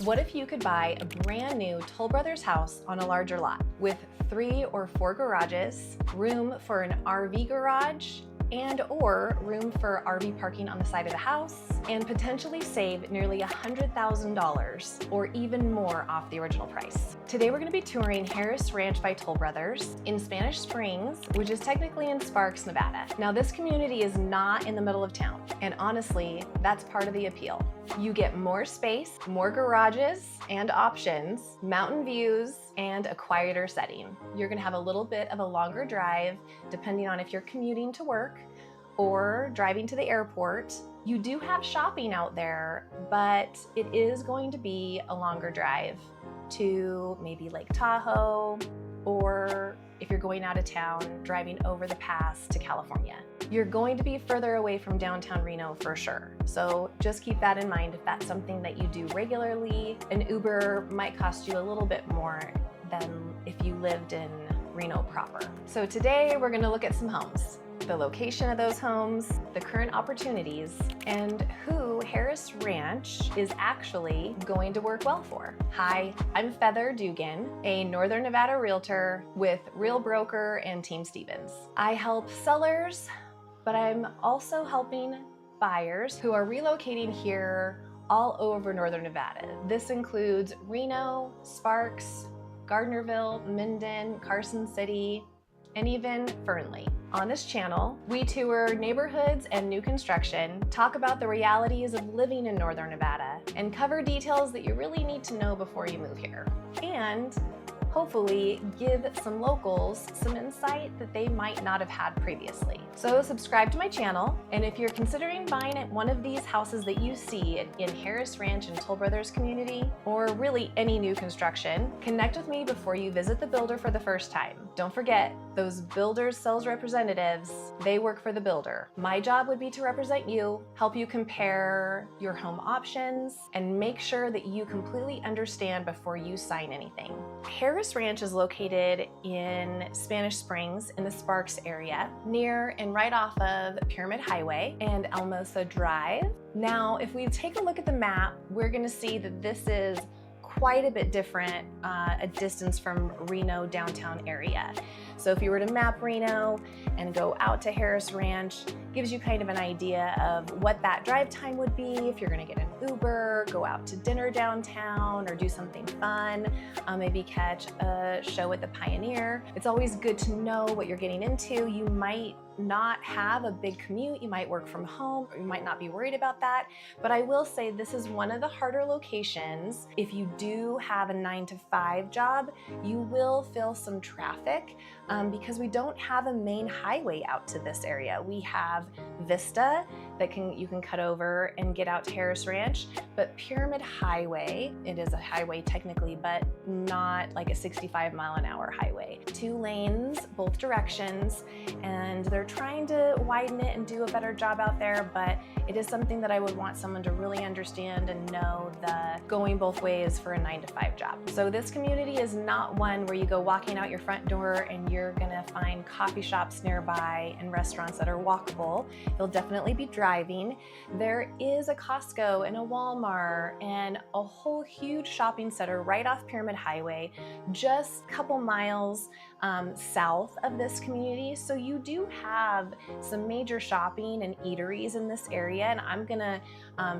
What if you could buy a brand new Toll Brothers house on a larger lot with 3 or 4 garages, room for an RV garage, and or room for RV parking on the side of the house, and potentially save nearly $100,000 or even more off the original price. Today we're going to be touring Harris Ranch by Toll Brothers in Spanish Springs, which is technically in Sparks, Nevada. Now this community is not in the middle of town, and honestly, that's part of the appeal. You get more space, more garages and options, mountain views, and a quieter setting. You're gonna have a little bit of a longer drive depending on if you're commuting to work or driving to the airport. You do have shopping out there, but it is going to be a longer drive to maybe Lake Tahoe, or if you're going out of town, driving over the pass to California. You're going to be further away from downtown Reno for sure. So just keep that in mind if that's something that you do regularly. An Uber might cost you a little bit more than if you lived in Reno proper. So today we're gonna look at some homes, the location of those homes, the current opportunities, and who Harris Ranch is actually going to work well for. Hi, I'm Feather Dugan, a Northern Nevada realtor with Real Broker and Team Stevens. I help sellers, but I'm also helping buyers who are relocating here all over Northern Nevada. This includes Reno, Sparks, Gardnerville, Minden, Carson City, and even Fernley. On this channel, we tour neighborhoods and new construction, talk about the realities of living in Northern Nevada, and cover details that you really need to know before you move here. And hopefully give some locals some insight that they might not have had previously. So subscribe to my channel, and if you're considering buying one of these houses that you see in Harris Ranch and Toll Brothers community, or really any new construction, connect with me before you visit the builder for the first time. Don't forget, those builders' sales representatives, they work for the builder. My job would be to represent you, help you compare your home options, and make sure that you completely understand before you sign anything. Harris Ranch is located in Spanish Springs in the Sparks area, near and right off of Pyramid Highway and Almosa Drive. Now, if we take a look at the map, we're gonna see that this is quite a bit different, a distance from Reno downtown area. So if you were to map Reno and go out to Harris Ranch, gives you kind of an idea of what that drive time would be if you're gonna get an Uber, go out to dinner downtown, or do something fun, maybe catch a show at the Pioneer. It's always good to know what you're getting into. You might not have a big commute, you might work from home, or you might not be worried about that. But I will say this is one of the harder locations. If you do have a 9-to-5 job, you will feel some traffic because we don't have a main highway out to this area. We have Vista that you can cut over and get out to Harris Ranch, but Pyramid Highway, it is a highway technically, but not like a 65-mile-an-hour highway. 2 lanes, both directions, and they're trying to widen it and do a better job out there, but it is something that I would want someone to really understand and know the going both ways for a 9-to-5 job. So this community is not one where you go walking out your front door and you're gonna find coffee shops nearby and restaurants that are walkable. You'll definitely be driving. There is a Costco and a Walmart and a whole huge shopping center right off Pyramid Highway, just a couple miles south of this community. So you do have some major shopping and eateries in this area, and I'm gonna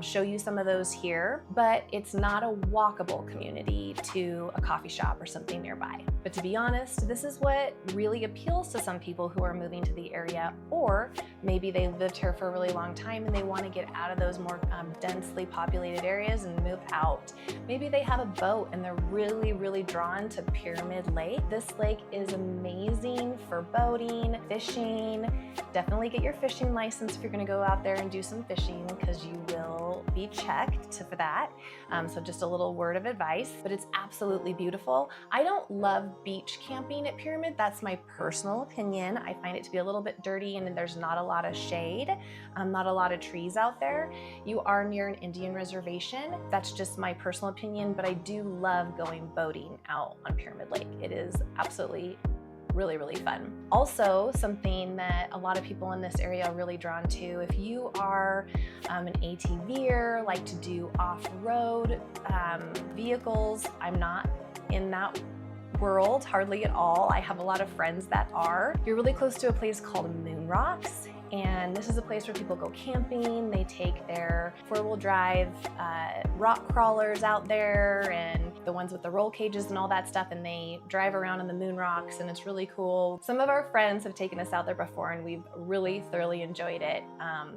show you some of those here, but it's not a walkable community to a coffee shop or something nearby. But to be honest, this is what really appeals to some people who are moving to the area, or maybe they lived here for a really long time and they want to get out of those more densely populated areas and move out. Maybe they have a boat and they're really drawn to Pyramid Lake. This lake is amazing for boating, fishing. Definitely get your fishing license if you're going to go out there and do some fishing, because you will be checked for that. So just a little word of advice, but it's absolutely beautiful. I don't love beach camping at Pyramid. That's my personal opinion. I find it to be a little bit dirty and there's not a lot of shade, not a lot of trees out there. You are near an Indian reservation. That's just my personal opinion, but I do love going boating out on Pyramid Lake. It is absolutely really fun. Also, something that a lot of people in this area are really drawn to, if you are an ATVer, like to do off-road vehicles. I'm not in that world hardly at all. I have a lot of friends that are. You're really close to a place called Moon Rocks, and this is a place where people go camping. They take their four-wheel drive rock crawlers out there and the ones with the roll cages and all that stuff, and they drive around on the Moon Rocks, and it's really cool. Some of our friends have taken us out there before, and we've really thoroughly enjoyed it.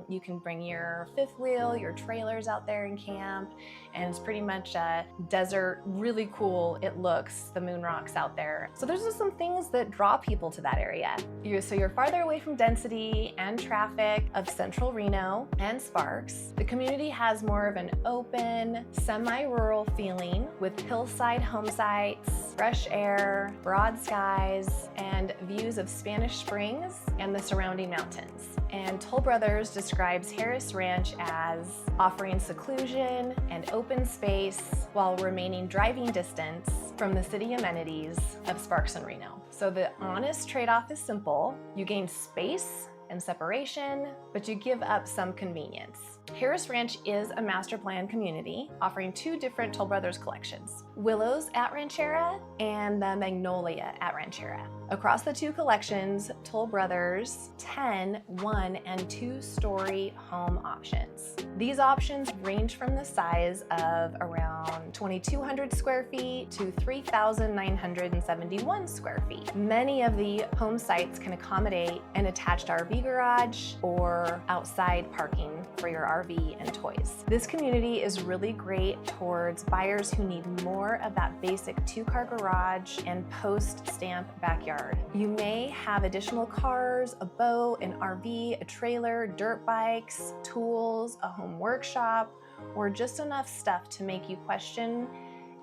You can bring your fifth wheel, your trailers out there and camp, and it's pretty much a desert. Really cool it looks, the Moon Rocks out there. So there's just some things that draw people to that area. So you're farther away from density and traffic of central Reno and Sparks. The community has more of an open, semi-rural feeling with hillside home sites, fresh air, broad skies, and views of Spanish Springs and the surrounding mountains. And Toll Brothers describes Harris Ranch as offering seclusion and open space while remaining driving distance from the city amenities of Sparks and Reno. So the honest trade-off is simple. You gain space and separation, but you give up some convenience. Harris Ranch is a master plan community offering two different Toll Brothers collections, Willows at Ranchera and the Magnolia at Ranchera. Across the two collections, Toll Brothers 10, 1, and 2-story home options. These options range from the size of around 2,200 square feet to 3,971 square feet. Many of the home sites can accommodate an attached RV garage or outside parking for your RV and toys. This community is really great towards buyers who need more of that basic 2-car garage and post-stamp backyard. You may have additional cars, a boat, an RV, a trailer, dirt bikes, tools, a home workshop, or just enough stuff to make you question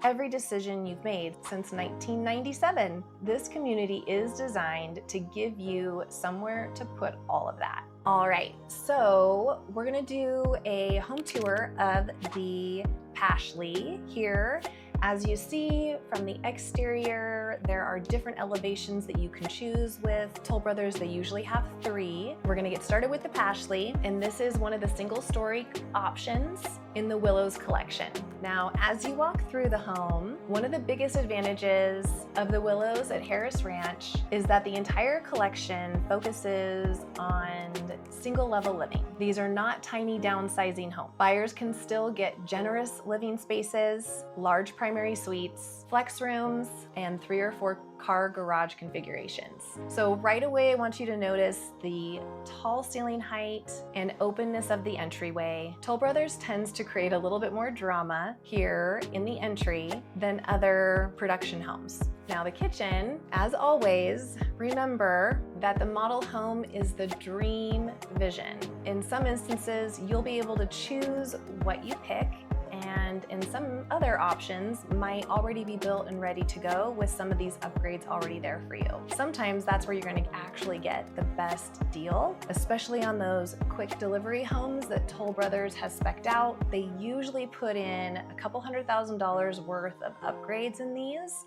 every decision you've made since 1997. This community is designed to give you somewhere to put all of that. All right, so we're gonna do a home tour of the Pashley here. As you see from the exterior, there are different elevations that you can choose with. Toll Brothers, they usually have 3. We're gonna get started with the Pashley, and this is one of the single-story options in the Willows collection. Now, as you walk through the home, one of the biggest advantages of the Willows at Harris Ranch is that the entire collection focuses on single-level living. These are not tiny downsizing homes. Buyers can still get generous living spaces, large primary suites, flex rooms, and 3 or 4 car garage configurations. So right away, I want you to notice the tall ceiling height and openness of the entryway. Toll Brothers tends to create a little bit more drama here in the entry than other production homes. Now the kitchen, as always, remember that the model home is the dream vision. In some instances, you'll be able to choose what you pick, and in some other options might already be built and ready to go with some of these upgrades already there for you. Sometimes that's where you're going to actually get the best deal, especially on those quick delivery homes that Toll Brothers has spec'd out. They usually put in a couple $100,000 worth of upgrades in these,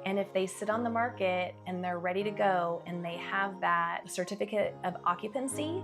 and if they sit on the market and they're ready to go and they have that certificate of occupancy,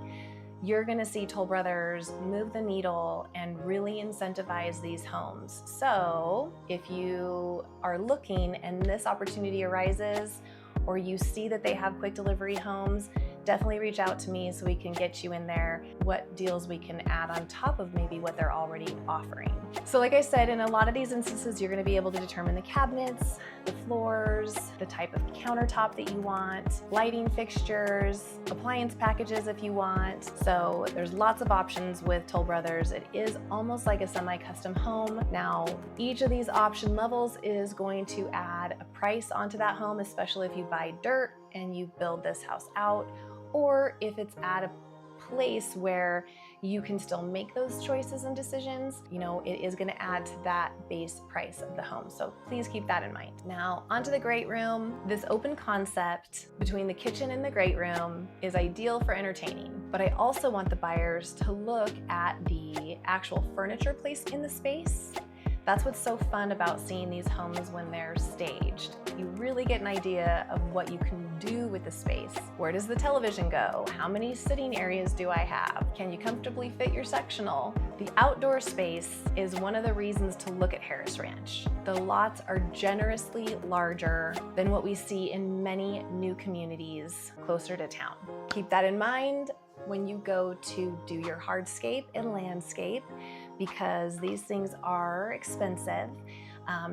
you're gonna see Toll Brothers move the needle and really incentivize these homes. So if you are looking and this opportunity arises, or you see that they have quick delivery homes, definitely reach out to me so we can get you in there what deals we can add on top of maybe what they're already offering. So like I said, in a lot of these instances, you're gonna be able to determine the cabinets, the floors, the type of countertop that you want, lighting fixtures, appliance packages if you want. So there's lots of options with Toll Brothers. It is almost like a semi-custom home. Now, each of these option levels is going to add a price onto that home, especially if you buy dirt and you build this house out, or if it's at a place where you can still make those choices and decisions, you know, it is going to add to that base price of the home. So please keep that in mind. Now, onto the great room. This open concept between the kitchen and the great room is ideal for entertaining, but I also want the buyers to look at the actual furniture placed in the space. That's what's so fun about seeing these homes when they're staged. You really get an idea of what you can do with the space. Where does the television go? How many sitting areas do I have? Can you comfortably fit your sectional? The outdoor space is one of the reasons to look at Harris Ranch. The lots are generously larger than what we see in many new communities closer to town. Keep that in mind when you go to do your hardscape and landscape, because these things are expensive.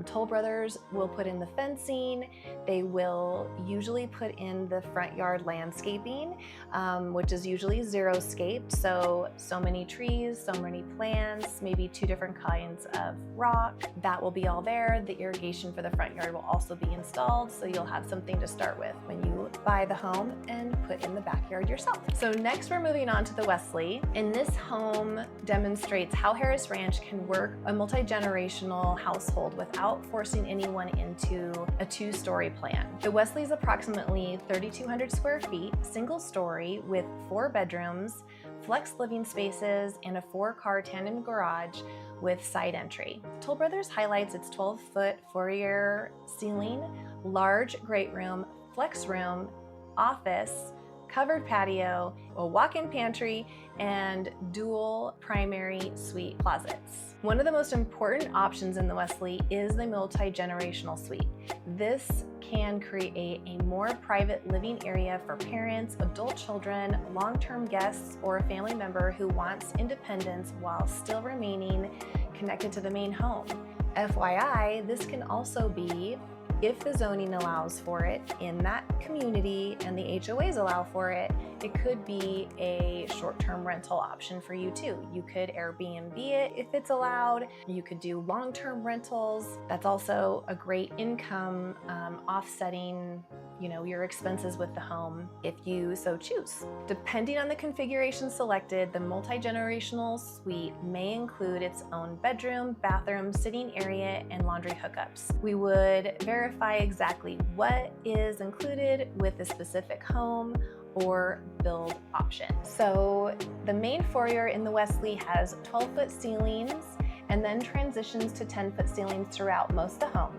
Toll Brothers will put in the fencing. They will usually put in the front yard landscaping, which is usually xeriscaped. So many trees, so many plants, maybe 2 different kinds of rock. That will be all there. The irrigation for the front yard will also be installed, so you'll have something to start with when you buy the home and put in the backyard yourself. So next we're moving on to the Wesley, and this home demonstrates how Harris Ranch can work a multi-generational household without forcing anyone into a 2-story plan. The Wesley is approximately 3,200 square feet, single story with 4 bedrooms, flex living spaces, and a 4-car tandem garage with side entry. Toll Brothers highlights its 12-foot foyer ceiling, large great room, flex room, office, covered patio, a walk-in pantry, and dual primary suite closets. One of the most important options in the Wesley is the multi-generational suite. This can create a more private living area for parents, adult children, long-term guests, or a family member who wants independence while still remaining connected to the main home. FYI, this can also be, if the zoning allows for it in that community and the HOAs allow for it, it could be a short-term rental option for you too. You could Airbnb it if it's allowed. You could do long-term rentals. That's also a great income offsetting, your expenses with the home if you so choose. Depending on the configuration selected, the multi-generational suite may include its own bedroom, bathroom, sitting area, and laundry hookups. We would verify exactly what is included with the specific home or build option. So the main foyer in the Wesley has 12-foot ceilings and then transitions to 10-foot ceilings throughout most of the home.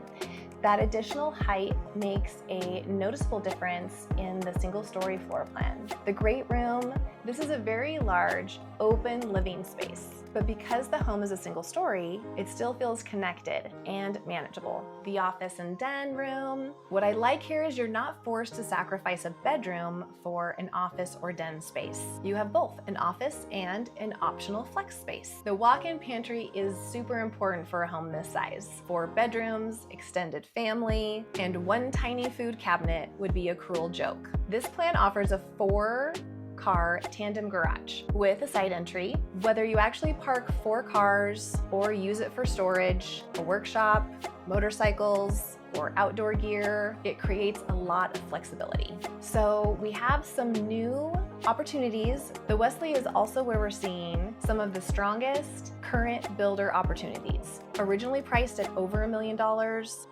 That additional height makes a noticeable difference in the single-story floor plan. The great room, this is a very large, open living space, but because the home is a single story, it still feels connected and manageable. The office and den room, what I like here is you're not forced to sacrifice a bedroom for an office or den space. You have both an office and an optional flex space. The walk-in pantry is super important for a home this size. 4 bedrooms, extended family, and 1 tiny food cabinet would be a cruel joke. This plan offers a 4-car tandem garage with a side entry. Whether you actually park 4 cars or use it for storage, a workshop, motorcycles, or outdoor gear, it creates a lot of flexibility. So we have some new opportunities. The Wesley is also where we're seeing some of the strongest current builder opportunities. Originally priced at over $1 million,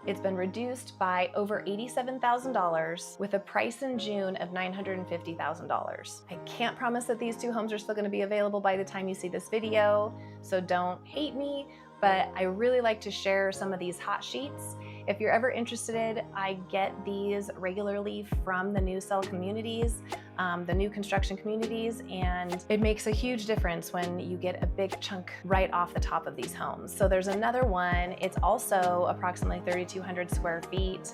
it's been reduced by over $87,000 with a price in June of $950,000. I can't promise that these 2 homes are still going to be available by the time you see this video, so don't hate me, but I really like to share some of these hot sheets. If you're ever interested, I get these regularly from the new sell communities, the new construction communities, and it makes a huge difference when you get a big chunk right off the top of these homes. So there's another one. It's also approximately 3,200 square feet,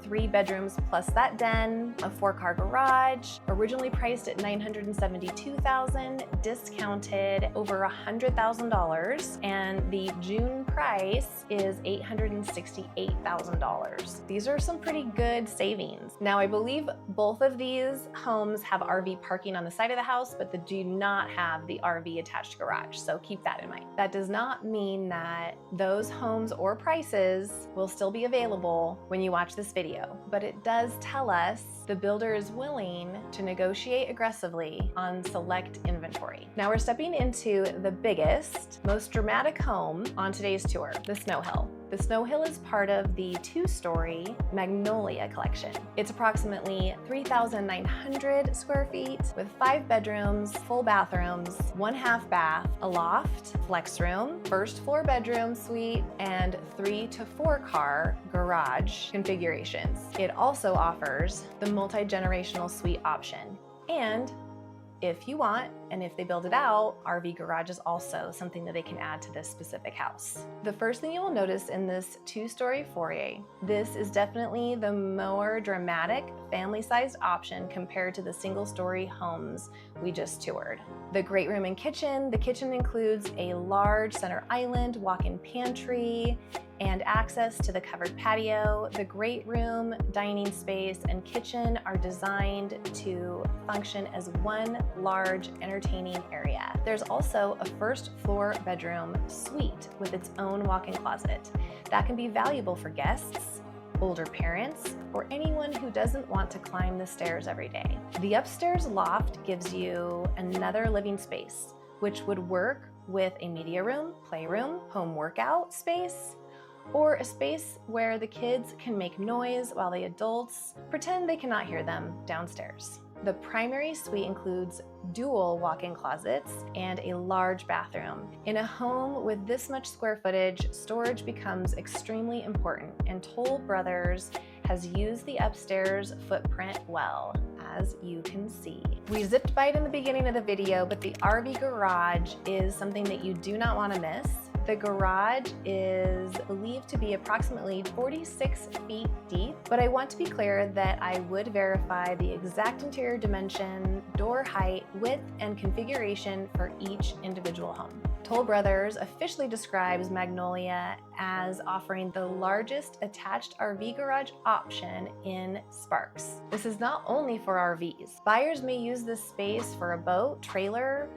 3 bedrooms plus that den, a 4-car garage, originally priced at $972,000, discounted over $100,000, and the June price is $868,000. These are some pretty good savings. Now, I believe both of these homes have RV parking on the side of the house, but they do not have the RV attached garage, so keep that in mind. That does not mean that those homes or prices will still be available when you watch this video, but it does tell us the builder is willing to negotiate aggressively on select inventory. Now we're stepping into the biggest, most dramatic home on today's tour, the Snow Hill. The Snow Hill is part of the 2-story Magnolia collection. It's approximately 3,900 square feet with 5 bedrooms, full bathrooms, 1/2 bath, a loft, flex room, first floor bedroom suite, and 3 to 4 car garage configurations. It also offers the multi-generational suite option. And if you want, and if they build it out, RV garage is also something that they can add to this specific house. The first thing you will notice in this 2-story foyer, this is definitely the more dramatic family-sized option compared to the single-story homes we just toured. The great room and kitchen, the kitchen includes a large center island, walk-in pantry, and access to the covered patio. The great room, dining space, and kitchen are designed to function as one large entertaining area. There's also a first floor bedroom suite with its own walk-in closet. That can be valuable for guests, older parents, or anyone who doesn't want to climb the stairs every day. The upstairs loft gives you another living space, which would work with a media room, playroom, home workout space, or a space where the kids can make noise while the adults pretend they cannot hear them downstairs. The primary suite includes dual walk-in closets and a large bathroom. In a home with this much square footage, storage becomes extremely important, and Toll Brothers has used the upstairs footprint well, as you can see. We zipped by it in the beginning of the video, but the RV garage is something that you do not want to miss. The garage is believed to be approximately 46 feet deep, but I want to be clear that I would verify the exact interior dimension, door height, width, and configuration for each individual home. Toll Brothers officially describes Magnolia as offering the largest attached RV garage option in Sparks. This is not only for RVs. Buyers may use this space for a boat, trailer,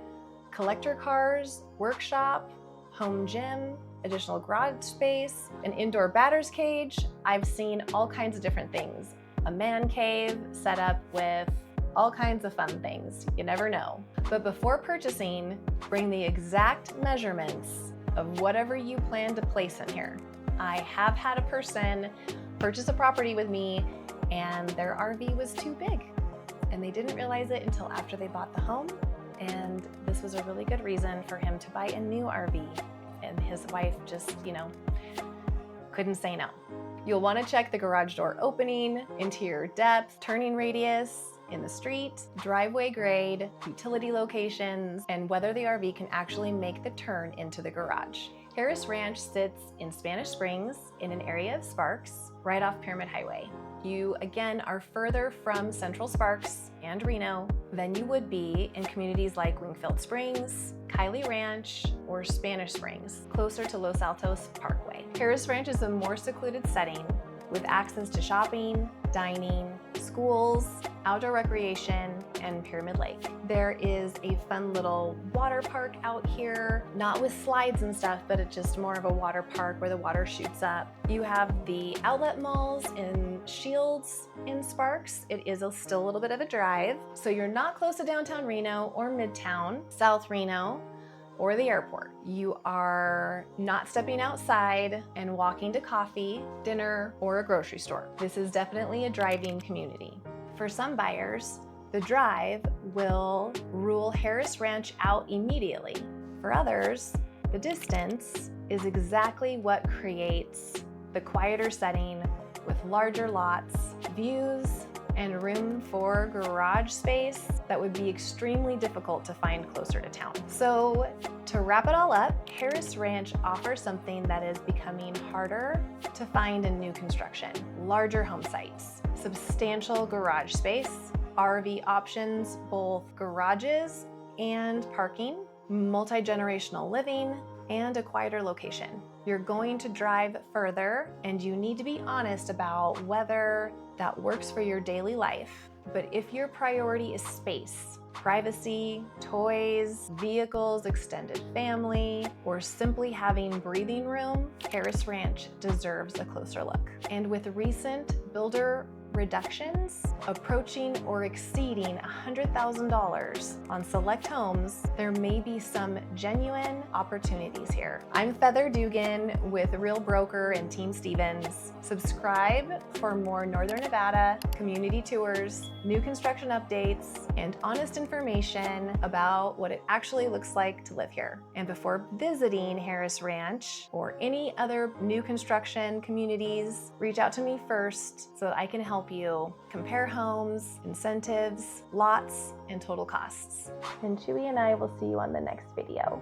collector cars, workshop, home gym, additional garage space, an indoor batter's cage. I've seen all kinds of different things. A man cave set up with all kinds of fun things. You never know. But before purchasing, bring the exact measurements of whatever you plan to place in here. I have had a person purchase a property with me and their RV was too big, and they didn't realize it until after they bought the home. And this was a really good reason for him to buy a new RV. And his wife just, couldn't say no. You'll want to check the garage door opening, interior depth, turning radius in the street, driveway grade, utility locations, and whether the RV can actually make the turn into the garage. Harris Ranch sits in Spanish Springs in an area of Sparks, right off Pyramid Highway. You, again, are further from Central Sparks and Reno than you would be in communities like Wingfield Springs, Kylie Ranch, or Spanish Springs, closer to Los Altos Parkway. Harris Ranch is a more secluded setting with access to shopping, dining, schools, outdoor recreation, and Pyramid Lake. There is a fun little water park out here, not with slides and stuff, but it's just more of a water park where the water shoots up. You have the outlet malls in Shields in Sparks. It is still a little bit of a drive, so you're not close to downtown Reno or Midtown, South Reno, or the airport. You are not stepping outside and walking to coffee, dinner, or a grocery store. This is definitely a driving community. For some buyers, the drive will rule Harris Ranch out immediately. For others, the distance is exactly what creates the quieter setting with larger lots, views, and room for garage space that would be extremely difficult to find closer to town. So to wrap it all up, Harris Ranch offers something that is becoming harder to find in new construction: larger home sites, substantial garage space, RV options, both garages and parking, multi-generational living, and a quieter location. You're going to drive further, and you need to be honest about whether that works for your daily life. But if your priority is space, privacy, toys, vehicles, extended family, or simply having breathing room, Harris Ranch deserves a closer look. And with recent builder reductions approaching or exceeding $100,000 on select homes, there may be some genuine opportunities here. I'm Feather Dugan with Real Broker and Team Stevens. Subscribe for more Northern Nevada community tours, new construction updates, and honest information about what it actually looks like to live here. And before visiting Harris Ranch or any other new construction communities, reach out to me first so that I can help you compare homes, incentives, lots, and total costs. And Chewy and I will see you on the next video.